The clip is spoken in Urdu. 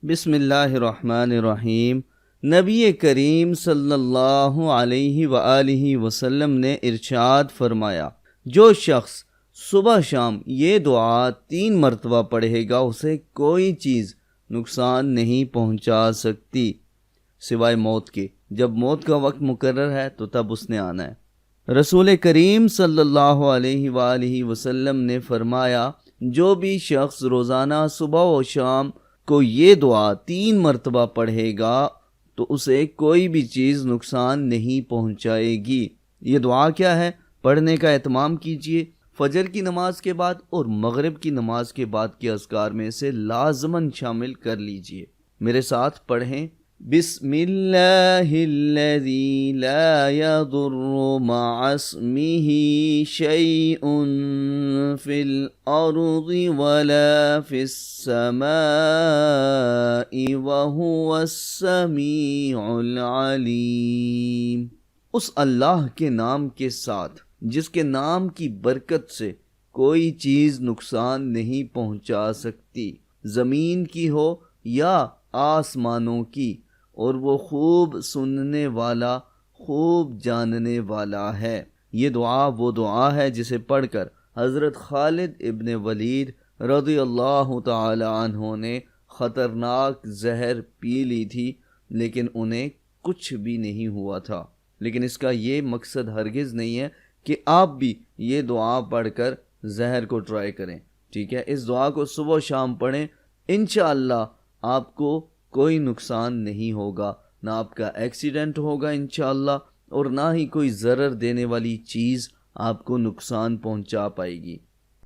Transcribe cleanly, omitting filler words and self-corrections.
بسم اللہ الرحمن الرحیم۔ نبی کریم صلی اللہ علیہ وآلہ وسلم نے ارشاد فرمایا، جو شخص صبح شام یہ دعا 3 مرتبہ پڑھے گا اسے کوئی چیز نقصان نہیں پہنچا سکتی سوائے موت کے۔ جب موت کا وقت مقرر ہے تو تب اس نے آنا ہے۔ رسول کریم صلی اللہ علیہ وآلہ وسلم نے فرمایا، جو بھی شخص روزانہ صبح و شام کو یہ دعا 3 مرتبہ پڑھے گا تو اسے کوئی بھی چیز نقصان نہیں پہنچائے گی۔ یہ دعا کیا ہے؟ پڑھنے کا اہتمام کیجیے۔ فجر کی نماز کے بعد اور مغرب کی نماز کے بعد کے اذکار میں اسے لازماً شامل کر لیجیے۔ میرے ساتھ پڑھیں، بسم اللہ الذی لا یضر مع اسمہ شیء فی الارض ولا فی السماء وہو السمیع العلیم۔ اس اللہ کے نام کے ساتھ جس کے نام کی برکت سے کوئی چیز نقصان نہیں پہنچا سکتی، زمین کی ہو یا آسمانوں کی، اور وہ خوب سننے والا، خوب جاننے والا ہے۔ یہ دعا وہ دعا ہے جسے پڑھ کر حضرت خالد ابن ولید رضی اللہ تعالی عنہ نے خطرناک زہر پی لی تھی لیکن انہیں کچھ بھی نہیں ہوا تھا۔ لیکن اس کا یہ مقصد ہرگز نہیں ہے کہ آپ بھی یہ دعا پڑھ کر زہر کو ٹرائی کریں، ٹھیک ہے؟ اس دعا کو صبح و شام پڑھیں، انشاءاللہ آپ کو کوئی نقصان نہیں ہوگا، نہ آپ کا ایکسیڈنٹ ہوگا انشاءاللہ، اور نہ ہی کوئی ضرر دینے والی چیز آپ کو نقصان پہنچا پائے گی۔